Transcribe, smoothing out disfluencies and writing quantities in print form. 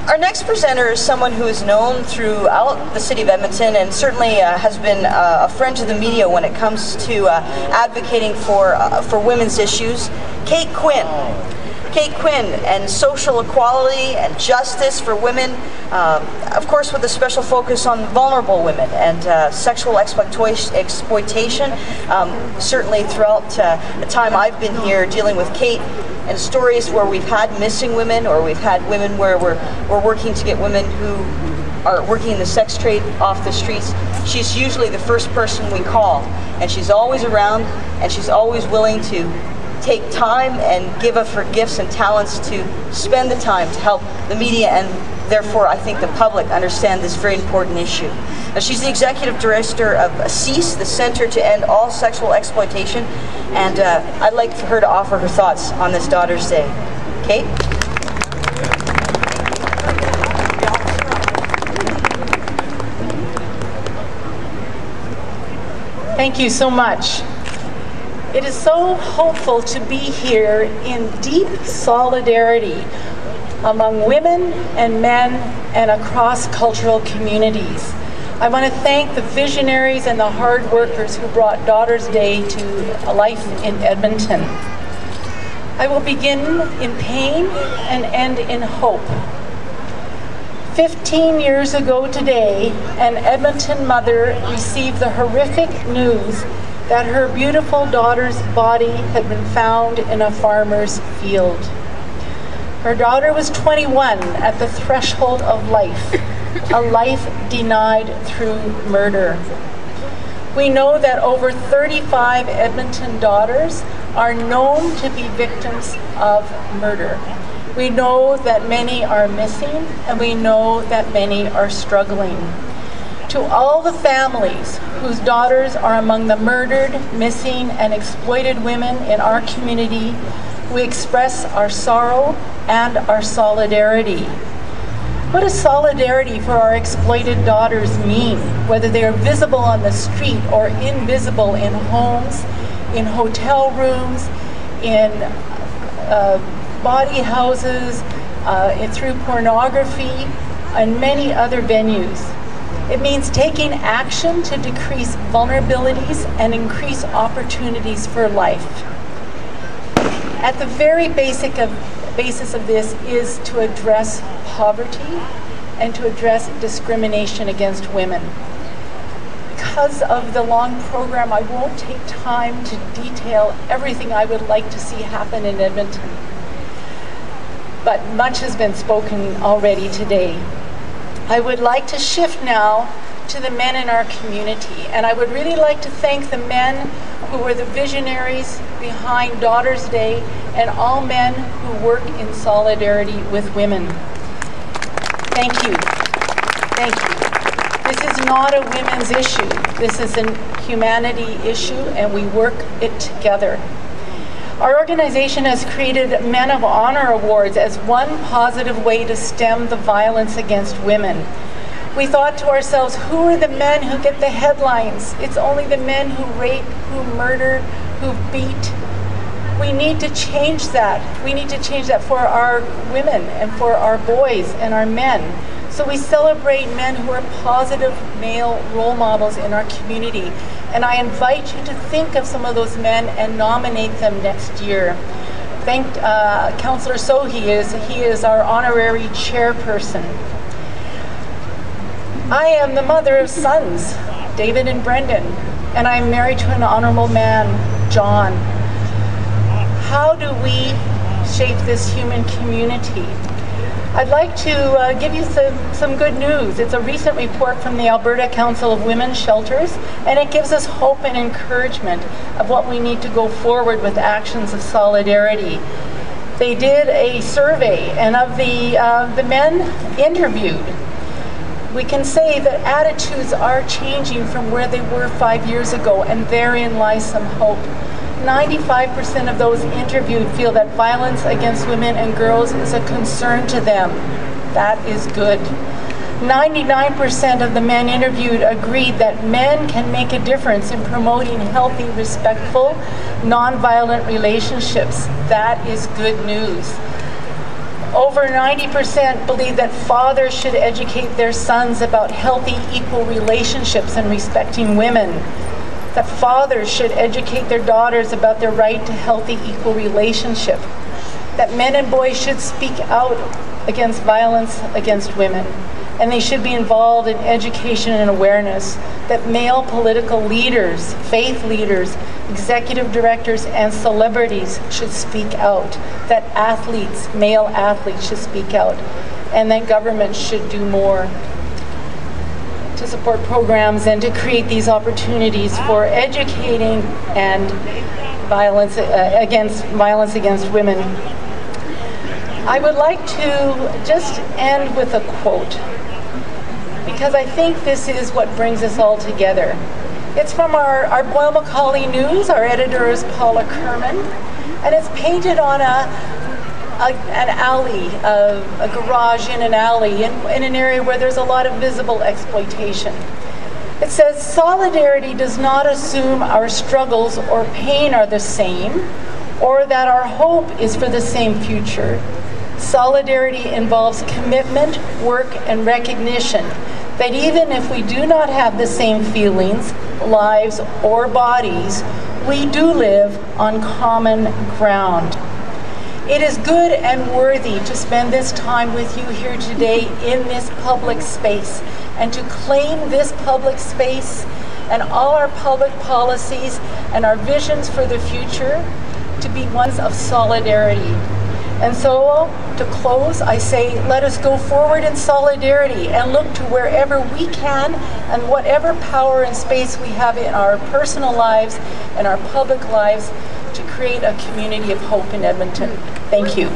Our next presenter is someone who is known throughout the city of Edmonton and certainly has been a friend to the media when it comes to advocating for women's issues. Quinn. Kate Quinn and social equality and justice for women, of course with a special focus on vulnerable women and sexual exploitation. Certainly throughout the time I've been here dealing with Kate, and stories where we've had missing women or we've had women where we're working to get women who are working in the sex trade off the streets, she's usually the first person we call, and she's always around and she's always willing to take time and give of her gifts and talents to spend the time to help the media and therefore I think the public understand this very important issue. Now, she's the executive director of CEASE, the Center to End All Sexual Exploitation, and I'd like for her to offer her thoughts on this Daughter's Day. Kate? Thank you so much. It is so hopeful to be here in deep solidarity among women and men and across cultural communities. I want to thank the visionaries and the hard workers who brought Daughter's Day to life in Edmonton. I will begin in pain and end in hope. 15 years ago today, an Edmonton mother received the horrific news that her beautiful daughter's body had been found in a farmer's field. Her daughter was 21 at the threshold of life, a life denied through murder. We know that over 35 Edmonton daughters are known to be victims of murder. We know that many are missing, and we know that many are struggling. To all the families whose daughters are among the murdered, missing, and exploited women in our community, we express our sorrow and our solidarity. What does solidarity for our exploited daughters mean, whether they are visible on the street or invisible in homes, in hotel rooms, in body houses, through pornography, and many other venues? It means taking action to decrease vulnerabilities and increase opportunities for life. At the very basis of this is to address poverty and to address discrimination against women. Because of the long program, I won't take time to detail everything I would like to see happen in Edmonton. But much has been spoken already today. I would like to shift now to the men in our community, and I would really like to thank the men who were the visionaries behind Daughter's Day and all men who work in solidarity with women. Thank you. Thank you. This is not a women's issue. This is a humanity issue, and we work it together. Our organization has created Men of Honor Awards as one positive way to stem the violence against women. We thought to ourselves, who are the men who get the headlines? It's only the men who rape, who murder, who beat. We need to change that. We need to change that for our women and for our boys and our men. So we celebrate men who are positive male role models in our community. And I invite you to think of some of those men and nominate them next year. Thank Councillor Sohi, he is our honorary chairperson. I am the mother of sons, David and Brendan, and I'm married to an honorable man, John. How do we shape this human community? I'd like to give you some good news. It's a recent report from the Alberta Council of Women's Shelters, and it gives us hope and encouragement of what we need to go forward with actions of solidarity. They did a survey, and of the men interviewed, we can say that attitudes are changing from where they were 5 years ago, and therein lies some hope. 95% of those interviewed feel that violence against women and girls is a concern to them. That is good. 99% of the men interviewed agreed that men can make a difference in promoting healthy, respectful, nonviolent relationships. That is good news. Over 90% believe that fathers should educate their sons about healthy, equal relationships and respecting women. That fathers should educate their daughters about their right to healthy, equal relationship. That men and boys should speak out against violence against women. And they should be involved in education and awareness. That male political leaders, faith leaders, executive directors, and celebrities should speak out. That athletes, male athletes, should speak out. And that government should do more to support programs and to create these opportunities for educating and violence against women. I would like to just end with a quote, because I think this is what brings us all together. It's from our Boyle Macaulay News. Our editor is Paula Kerman, and it's painted on an alley, a garage in an alley, in an area where there's a lot of visible exploitation. It says, "Solidarity does not assume our struggles or pain are the same, or that our hope is for the same future. Solidarity involves commitment, work, and recognition that even if we do not have the same feelings, lives, or bodies, we do live on common ground." It is good and worthy to spend this time with you here today in this public space, and to claim this public space and all our public policies and our visions for the future to be ones of solidarity. And so, to close, I say, let us go forward in solidarity and look to wherever we can and whatever power and space we have in our personal lives and our public lives to create a community of hope in Edmonton. Thank you.